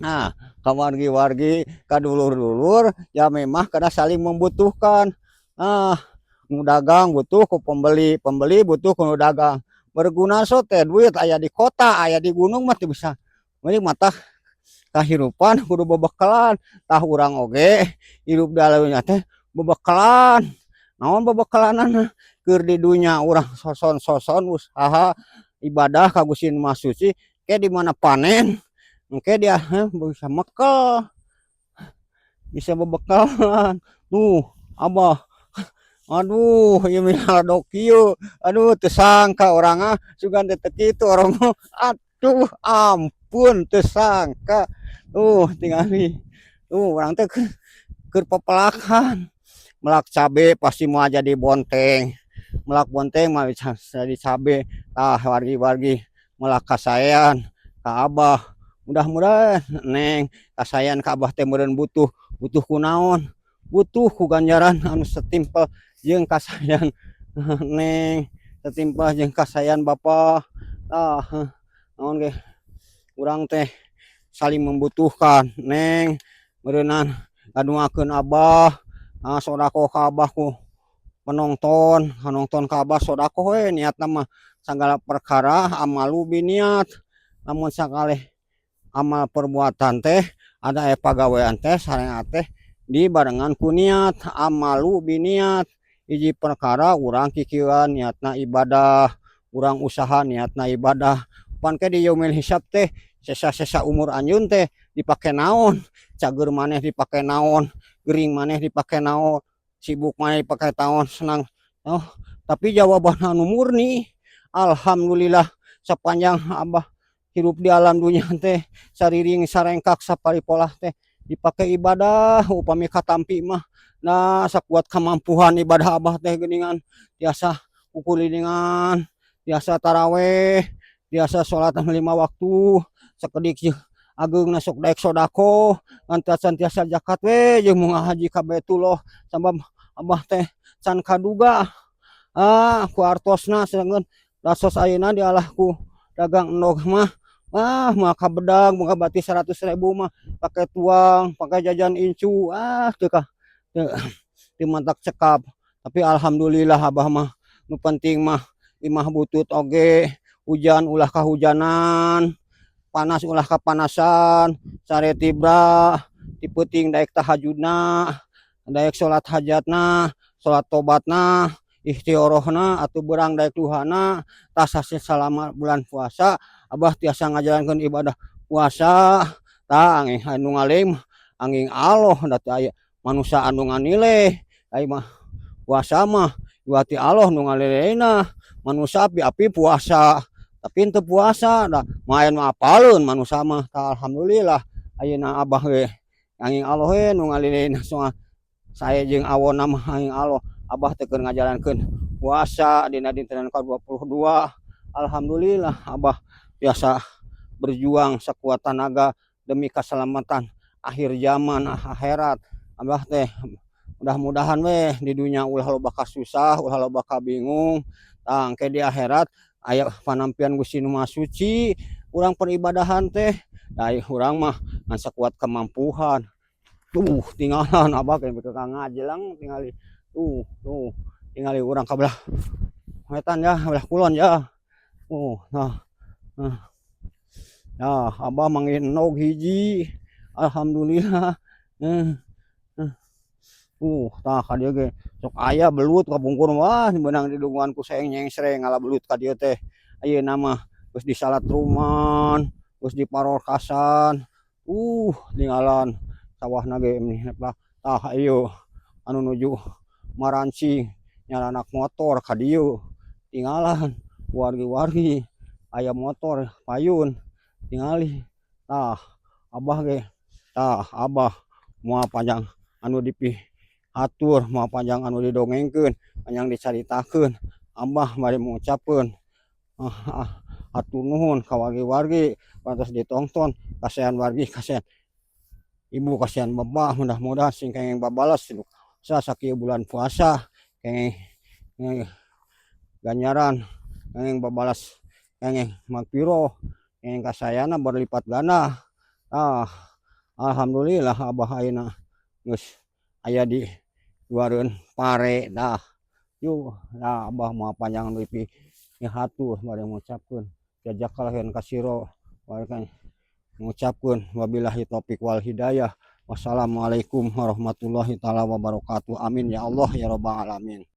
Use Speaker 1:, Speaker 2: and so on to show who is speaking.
Speaker 1: Nah, ka wargi-wargi, ka dulur-dulur, ya memang karena saling membutuhkan. Nah, nu dagang butuh ku pembeli, pembeli butuh ku nu dagang. Berguna so teh duit aya di kota, aya di gunung mah teu bisa. Mending mata kahirupan kudu bebekalan. Tah urang oge hirup dalamnya teh bebekalan. Naon bebekelanana? Keur di dunya urang soson-soson usaha ibadah ka Gusti Maha Suci, ke di mana panen oke dia bisa mekel, bisa bebekalan. Tuh, abah, aduh, ini miladok kieu. Aduh, tersangka orang sugan teu kitu orang mah. Aduh, ampun tersangka. Tingali. Orang teh keur pepelakan. Melak cabe pasti mau jadi bonteng. Melak bonteng mah jadi cabe. Tah wargi-wargi melak kasayan ka abah. Mudah-mudahan neng kasayan ka abah teh meureun butuh butuh kunaon, butuh ku ganjaran anu setimpal jeung kasayan neng, setimpal jeung kasayan bapa. ah naon ge urang teh saling membutuhkan neng meureunan ngaduakeun abah. Sodako ka abah ku penonton nonton ka abah sodako we niatna mah sagala perkara amalu biniat. Lamun sakali amal perbuatan teh ada pagawean teh sarengat teh dibarengan ku niat amalu biniat. Hiji perkara urang kikieuan niatna ibadah, urang usaha niatna ibadah. Pan ke di yaumil hisab teh sesa-sesa umur anjeun teh dipake naon, cager maneh dipake naon, gering maneh dipake naon, sibuk maneh dipake naon, senang. Oh, tapi jawaban anu murni alhamdulillah sepanjang abah hirup di alam dunia teh sariring sarengkak saparipolah teh dipakai ibadah upami katampi mah. Nah sakuat kemampuan ibadah abah teh geningan biasa ukuliningan, biasa taraweh, biasa sholat 5 waktu sakedik ageung nasuk daek sodako ngantasan tiasa zakat we jeung mun haji ka Baitullah sabab abah teh can kaduga ku artosna sedangkan dasos ayeuna dialahku dagang endog mah maka bedang muka batis 100.000 mah pakai tuang pakai jajan incu teu kah teu mantak cekap. Tapi alhamdulillah abah mah nu penting mah imah butut oge, hujan ulah kahujanan, panas ulah kapanasan, sare tibra dipenting daek tahajudna, daek salat hajatna, salat tobatna, ikhtiorohna atau berang daek tuhana. Tasasih selama bulan puasa abah tiasa ngajalankeun ibadah puasa. Tah angin anu ngalem angin Allah da teu aya manusia anu nganileh. Ai mah puasa mah juati Allah nu ngalelehna, manusia api-api puasa tapi henteu puasa da maen mah apaleun manusia mah. Tah alhamdulillah ayeuna abah we angin Allah we nu ngalilehna soal saya jeung awonna mah angin Allah. Abah teh keur ngajalankeun puasa dina dinten ke-22. Alhamdulillah abah biasa berjuang sekuat tenaga demi keselamatan akhir zaman akhirat. Abah teh mudah-mudahan we di dunia ulah loba kasusah, ulah loba kabingung, tah engke di akhirat aya panampian Gusti Nu Maha Suci. Urang peribadahan teh da urang mah ngan sakuat kemampuan. Tinggalan abah ke ngajelang tingali tingali urang kabelah wetan ya, kabelah kulon ya. Nah, nah, abah mangin nog hiji. Alhamdulillah. Eh, tah ka dieu ge sok aya belut kabungkur wah beunang di dunguan ku seng nyengsreng ngala belut ka dieu teh. Ayeuna mah geus disalat ruman, geus diparorkasan. Tinggalan sawahna ge tah ieu anu nuju Maranci nyaranak motor ka dieu. Tinggalan wargi-wargi aya motor payun tingali. Tah abah ge abah moal panjang anu dipihatur, moal panjang anu didongengkeun, panjang dicaritakeun, abah bari mengucapkeun hatur nuhun ka wargi-wargi pantos ditonton. Kasihan wargi, kasihan ibu, kasihan bapak, mudah-mudahan sing kenging babalas sakieu bulan puasa kenging ganjaran, kenging babalas, kenging magfirah, kenging kasayana berlipat ganda. Alhamdulillah Abah ayeuna geus aya di luareun pare dah. Yuh, nah Abah mah panjang leuwih hatur bari ngucapkeun jazakallahu kasiro bari kan ngucapkeun wabillahi taufik wal hidayah. Wassalamualaikum warahmatullahi taala wabarakatuh. Amin ya Allah ya rabbal alamin.